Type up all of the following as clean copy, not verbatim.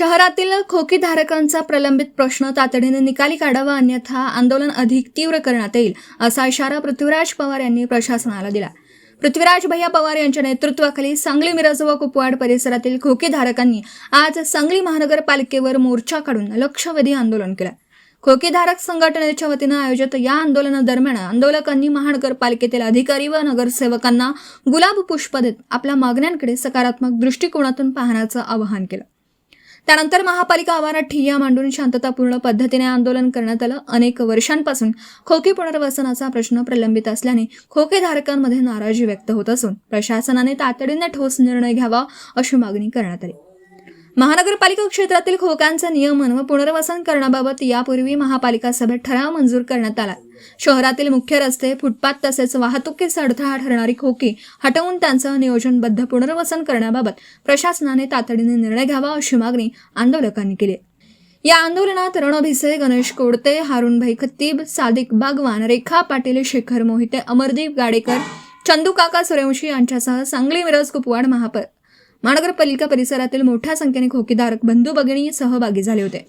शहरातील खोकीधारकांचा प्रलंबित प्रश्न तातडीने निकाली काढावा, अन्यथा आंदोलन अधिक तीव्र करण्यात येईल, असा इशारा पृथ्वीराज पवार यांनी प्रशासनाला दिला. पृथ्वीराज भैया पवार यांच्या नेतृत्वाखाली सांगली, मिरज व कुपवाड परिसरातील खोकीधारकांनी आज सांगली महानगरपालिकेवर मोर्चा काढून लक्षवेधी आंदोलन केलं. खोकीधारक संघटनेच्या वतीनं आयोजित या आंदोलनादरम्यान आंदोलकांनी महानगरपालिकेतील अधिकारी व नगरसेवकांना गुलाब पुष्प देत आपल्या मागण्यांकडे सकारात्मक दृष्टिकोनातून पाहण्याचं आवाहन केलं. त्यानंतर महापालिका आवारात ठिय्या मांडून शांततापूर्ण पद्धतीने आंदोलन करण्यात आलं. अनेक वर्षांपासून खोकी पुनर्वसनाचा प्रश्न प्रलंबित असल्याने खोकेधारकांमध्ये नाराजी व्यक्त होत असून प्रशासनाने तातडीने ठोस निर्णय घ्यावा अशी मागणी करण्यात आली. महानगरपालिका क्षेत्रातील खोक्यांचं नियमन व पुनर्वसन करण्याबाबत यापूर्वी महापालिका सभेत ठराव मंजूर करण्यात आला. शहरातील मुख्य रस्ते, फुटपाथ तसेच वाहतुकीस अडथळा ठरणारी खोकी हटवून त्यांचं नियोजनबद्ध पुनर्वसन करण्याबाबत प्रशासनाने तातडीने निर्णय घ्यावा अशी मागणी आंदोलकांनी केली. या आंदोलनात रण भिसे, गणेश कोडते, हारूनभाई खत्तीब, सादिक बागवान, रेखा पाटील, शेखर मोहिते, अमरदीप गाडेकर, चंदू काका सूर्यवंशी यांच्यासह सांगली, मिरज, कुपवाड महानगरपालिका परिसरातील मोठ्या संख्येने खोकीधारक बंधू भगिनी सहभागी झाले होते.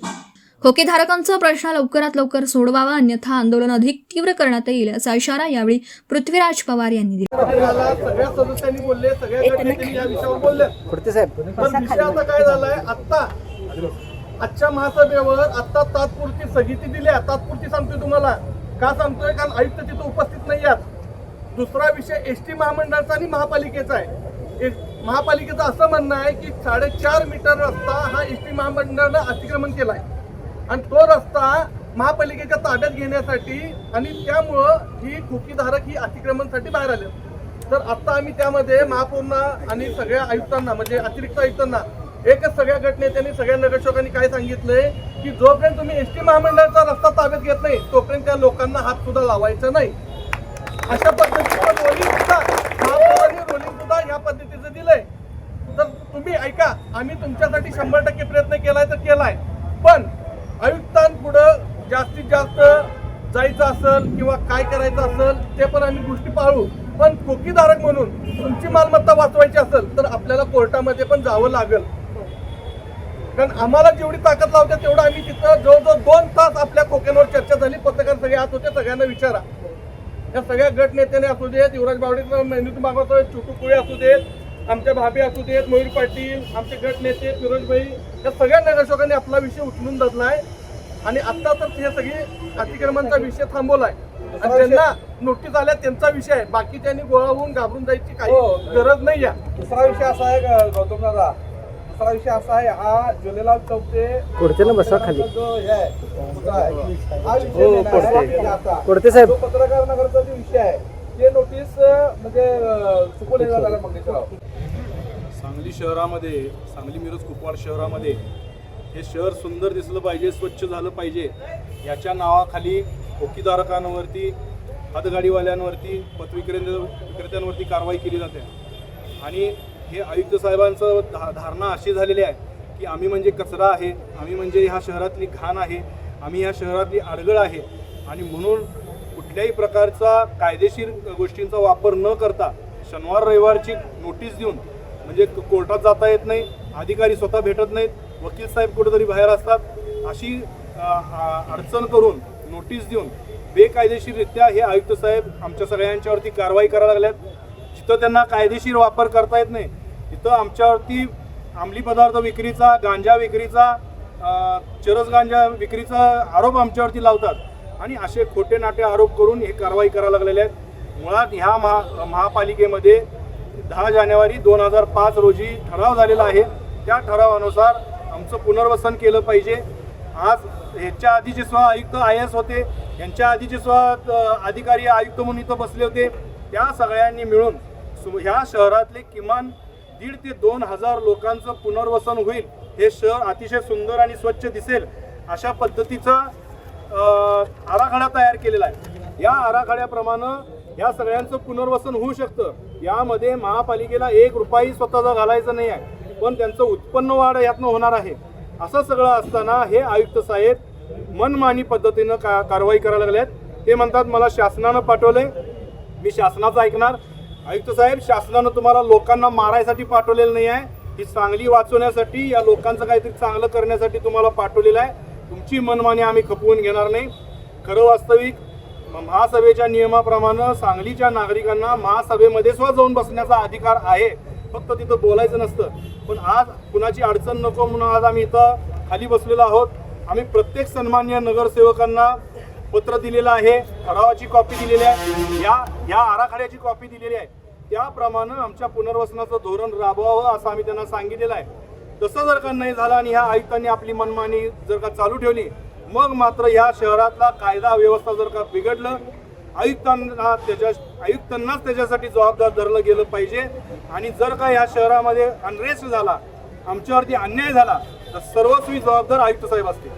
खोकीधारकांचा प्रश्न लवकरात लवकर सोडवावा, अन्यथा आंदोलन अधिक तीव्र करण्यात येईल, असा इशारा यावेळी पृथ्वीराज पवार यांनी दिला. सगळ्या सदस्यांनी बोलले, सगळ्या गटांनी या विषयावर बोलले. पण विषय आता काय झालाय, आता आजच्या महासभेवर आता तात्पुरती स्थगिती दिली आहे. तात्पुरती सांगतोय तुम्हाला, का सांगतोय, कारण आयुक्त तिथे उपस्थित नाही आहेत. दुसरा विषय एसटी महामंडळाचा आणि महापालिकेचा आहे. महापालिकेचं असं म्हणणं आहे की 4.5 मीटर रस्ता हा एसटी महामंडळानं अतिक्रमण केलाय आणि तो रस्ता महापालिकेच्या ताब्यात घेण्यासाठी आणि त्यामुळं ही खोकीधारक ही अतिक्रमणसाठी बाहेर आले. तर आता आम्ही त्यामध्ये महापौरांना आणि सगळ्या आयुक्तांना म्हणजे अतिरिक्त आयुक्तांना एकच सगळ्या गटनेत्यांनी सगळ्या नगरसेवकांनी काय सांगितलंय की जोपर्यंत तुम्ही एसटी महामंडळाचा रस्ता ताब्यात घेत नाही तोपर्यंत त्या लोकांना हात सुद्धा लावायचा नाही. अशा पद्धतीचं रोलिंग सुद्धा महापौरांनी रोलिंग सुद्धा या पद्धतीचं दिलंय. तर तुम्ही ऐका, आम्ही तुमच्यासाठी 100% प्रयत्न केलाय तर केलाय, पण आयुक्तांपुढं जास्तीत जास्त जायचं असेल किंवा काय करायचं असेल ते पण आम्ही गोष्टी पाळू. पण खोकीधारक म्हणून तुमची मालमत्ता वाचवायची असेल तर आपल्याला कोर्टामध्ये पण जावं लागेल. कारण आम्हाला जेवढी ताकद लावते तेवढं आम्ही तिथं जवळजवळ 2 तास आपल्या खोक्यांवर चर्चा झाली. पत्रकार सगळे आत होते, सगळ्यांना विचारा. या सगळ्या गट नेत्याने असू देत, युवराज बावडे, मेहनत मागवतोय, छोटू कुळे असू देत, आमच्या भाभी असू देत, मयूर पाटील, आमचे गट नेते फिरोजभाई, या सगळ्या नगरसेवकांनी आपला विषय उचलून धरलाय आणि आता तर हे सगळी अतिक्रमणचा विषय थांबवलाय आणि त्यांना नोटीस आल्या त्यांचा विषय आहे. बाकी त्यांनी गोळा होऊन घाबरून जायची काही गरज नाही आहे. दुसरा विषय असा आहे गौतम दादा, दुसरा विषय असा आहे, हा ज्वेलेलाल चौक ते बसा खाली जो हे आहे कोडते साहेब, जो पत्रकार नगरचा जो विषय आहे ते नोटीस म्हणजे चुकवले जाणार मंगेशराव. सांगली शहरामध्ये, सांगली मिरज कुपवाड शहरामध्ये हे शहर सुंदर दिसलं पाहिजे, स्वच्छ झालं पाहिजे याच्या नावाखाली खोकीधारकांवरती, हातगाडीवाल्यांवरती, विक्रेत्यांवरती कारवाई केली जाते. आणि हे आयुक्त साहेबांचं धारणा अशी झालेली आहे की आम्ही म्हणजे कचरा आहे, आम्ही म्हणजे ह्या शहरातली घाण आहे, आम्ही ह्या शहरातली अडगळ आहे आणि म्हणून कुठल्याही प्रकारचा कायदेशीर गोष्टींचा वापर न करता शनिवार रविवारची नोटीस देऊन, म्हणजे कोर्टात जाता येत नाही, अधिकारी स्वतः भेटत नाहीत, वकील साहेब कुठेतरी बाहेर असतात, अशी अडचण करून नोटीस देऊन बेकायदेशीररित्या हे आयुक्त साहेब आमच्या सगळ्यांच्यावरती कारवाई करायला लागल्यात. जिथं त्यांना कायदेशीर वापर करता येत नाही तिथं आमच्यावरती अंमली पदार्थ विक्रीचा, गांजा विक्रीचा, चरस गांजा विक्रीचा आरोप आमच्यावरती लावतात आणि असे खोटे नाटे आरोप करून हे कारवाई करायला लागलेले आहेत. मुळात ह्या महापालिकेमध्ये 10 जानेवारी 2005 रोजी ठराव झालेला आहे. त्या ठरावानुसार आमचं पुनर्वसन केलं पाहिजे. आज ह्याच्या आधीचे आयुक्त IAS होते, यांच्या आधीचे अधिकारी आयुक्त म्हणून इथं बसले होते. त्या सगळ्यांनी मिळून ह्या शहरातले किमान 1,500 ते 2,000 लोकांचं पुनर्वसन होईल. हे शहर अतिशय सुंदर आणि स्वच्छ दिसेल अशा पद्धतीचा आराखडा तयार केलेला आहे. या आराखड्याप्रमाणे या सगळ्यांचं पुनर्वसन होऊ शकतं. यामध्ये महापालिकेला 1 रुपयाही स्वतःचा घालायचा नाही आहे, पण त्यांचं उत्पन्न वाढ यातनं होणार आहे. असं सगळं असताना हे आयुक्त साहेब मनमानी पद्धतीनं कारवाई करायला लागल्यात. ते म्हणतात मला शासनानं पाठवलंय, मी शासनाचं ऐकणार. आयुक्त साहेब, शासनानं तुम्हाला लोकांना मारायसाठी पाठवलेलं नाही आहे, ही सांगली वाचवण्यासाठी, या लोकांचं काहीतरी चांगलं करण्यासाठी तुम्हाला पाठवलेलं आहे. तुमची मनमानी आम्ही खपवून घेणार नाही. खरं वास्तविक महासभेच्या नियमाप्रमाणे सांगलीच्या नागरिकांना महासभेमध्ये सुद्धा जाऊन बसण्याचा अधिकार आहे, फक्त तिथं बोलायचं नसतं. पण आज कुणाची अडचण नको म्हणून आज आम्ही इथं खाली बसलेलो आहोत. आम्ही प्रत्येक सन्माननीय नगरसेवकांना पत्र दिलेलं आहे, ठरावाची कॉपी दिलेली आहे, या आराखड्याची कॉपी दिलेली आहे. त्याप्रमाणे आमच्या पुनर्वसनाचं धोरण राबवावं असं आम्ही त्यांना सांगितलेलं आहे. तसं जर का नाही झालं आणि ह्या आयुक्तांनी आपली मनमानी जर का चालू ठेवली, मग मात्र ह्या शहरातला कायदा व्यवस्था जर का बिघडलं, आयुक्तांनाच त्याच्यासाठी जबाबदार धरलं गेलं पाहिजे. आणि जर का ह्या शहरामध्ये अनरेस्ट झाला, आमच्यावरती अन्याय झाला, तर सर्वस्वी जबाबदार आयुक्त साहेब असतील.